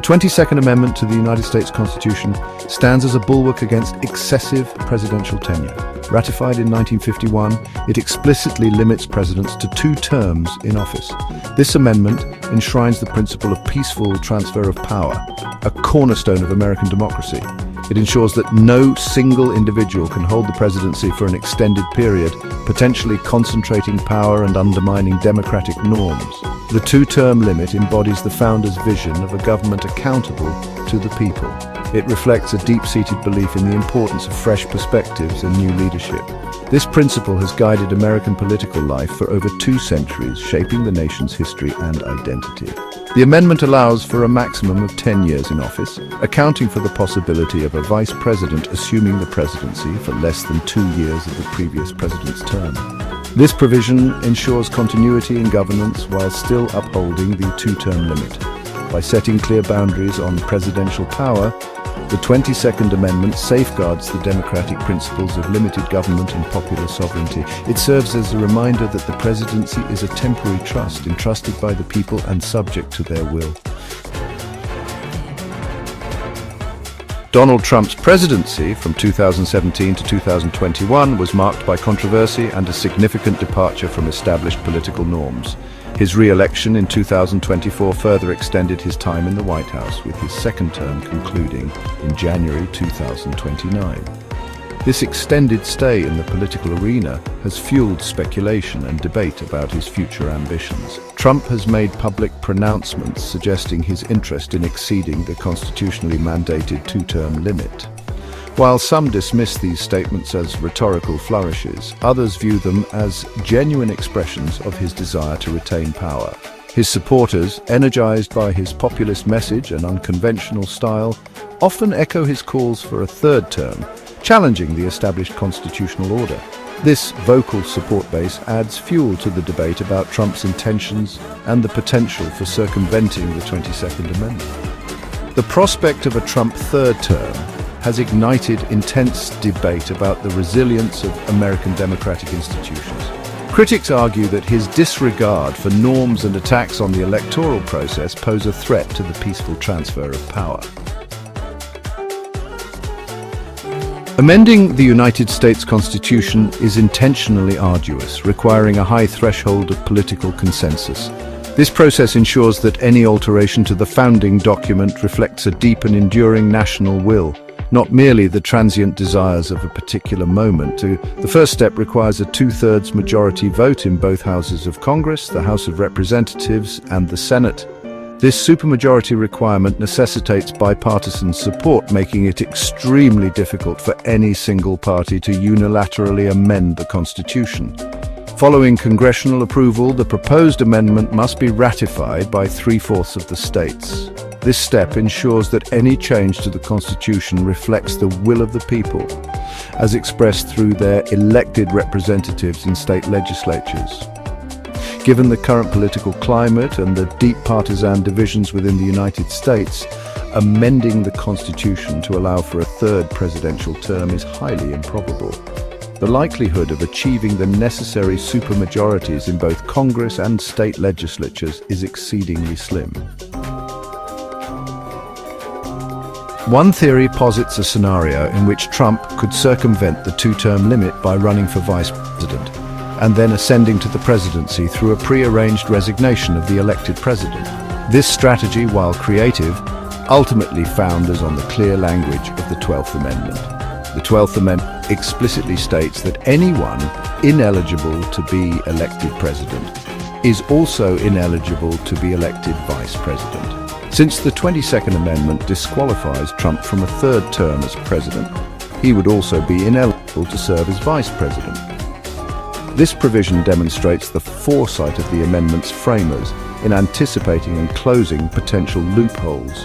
The 22nd Amendment to the United States Constitution stands as a bulwark against excessive presidential tenure. Ratified in 1951, it explicitly limits presidents to 2 terms in office. This amendment enshrines the principle of peaceful transfer of power, a cornerstone of American democracy. It ensures that no single individual can hold the presidency for an extended period, potentially concentrating power and undermining democratic norms. The 2-term limit embodies the founders' vision of a government accountable to the people. It reflects a deep-seated belief in the importance of fresh perspectives and new leadership. This principle has guided American political life for over 2 centuries, shaping the nation's history and identity. The amendment allows for a maximum of 10 years in office, accounting for the possibility of a vice president assuming the presidency for less than 2 years of the previous president's term. This provision ensures continuity in governance while still upholding the 2-term limit. By setting clear boundaries on presidential power, the 22nd Amendment safeguards the democratic principles of limited government and popular sovereignty. It serves as a reminder that the presidency is a temporary trust entrusted by the people and subject to their will. Donald Trump's presidency from 2017 to 2021 was marked by controversy and a significant departure from established political norms. His re-election in 2024 further extended his time in the White House, with his 2nd term concluding in January 2029. This extended stay in the political arena has fueled speculation and debate about his future ambitions. Trump has made public pronouncements suggesting his interest in exceeding the constitutionally mandated 2-term limit. While some dismiss these statements as rhetorical flourishes, others view them as genuine expressions of his desire to retain power. His supporters, energized by his populist message and unconventional style, often echo his calls for a 3rd term, challenging the established constitutional order. This vocal support base adds fuel to the debate about Trump's intentions and the potential for circumventing the 22nd Amendment. The prospect of a Trump 3rd term has ignited intense debate about the resilience of American democratic institutions. Critics argue that his disregard for norms and attacks on the electoral process pose a threat to the peaceful transfer of power. Amending the United States Constitution is intentionally arduous, requiring a high threshold of political consensus. This process ensures that any alteration to the founding document reflects a deep and enduring national will, not merely the transient desires of a particular moment. The first step requires a 2/3 majority vote in both houses of Congress, the House of Representatives and the Senate. This supermajority requirement necessitates bipartisan support, making it extremely difficult for any single party to unilaterally amend the Constitution. Following congressional approval, the proposed amendment must be ratified by 3/4 of the states. This step ensures that any change to the Constitution reflects the will of the people, as expressed through their elected representatives in state legislatures. Given the current political climate and the deep partisan divisions within the United States, amending the Constitution to allow for a 3rd presidential term is highly improbable. The likelihood of achieving the necessary supermajorities in both Congress and state legislatures is exceedingly slim. One theory posits a scenario in which Trump could circumvent the 2-term limit by running for vice president, and then ascending to the presidency through a pre-arranged resignation of the elected president. This strategy, while creative, ultimately founders on the clear language of the 12th Amendment. The 12th Amendment explicitly states that anyone ineligible to be elected president is also ineligible to be elected vice president. Since the 22nd Amendment disqualifies Trump from a 3rd term as president, he would also be ineligible to serve as vice president. This provision demonstrates the foresight of the amendment's framers in anticipating and closing potential loopholes.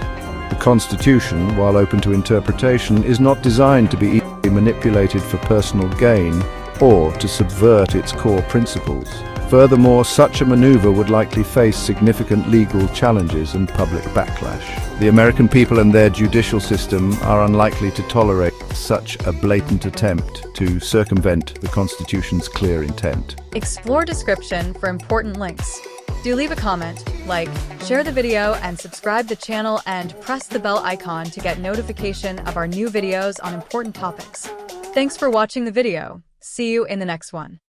The Constitution, while open to interpretation, is not designed to be easily manipulated for personal gain or to subvert its core principles. Furthermore, such a maneuver would likely face significant legal challenges and public backlash. The American people and their judicial system are unlikely to tolerate such a blatant attempt to circumvent the Constitution's clear intent. Explore description for important links. Do leave a comment. like, share the video and subscribe the channel and press the bell icon to get notification of our new videos on important topics. Thanks for watching the video. See you in the next one.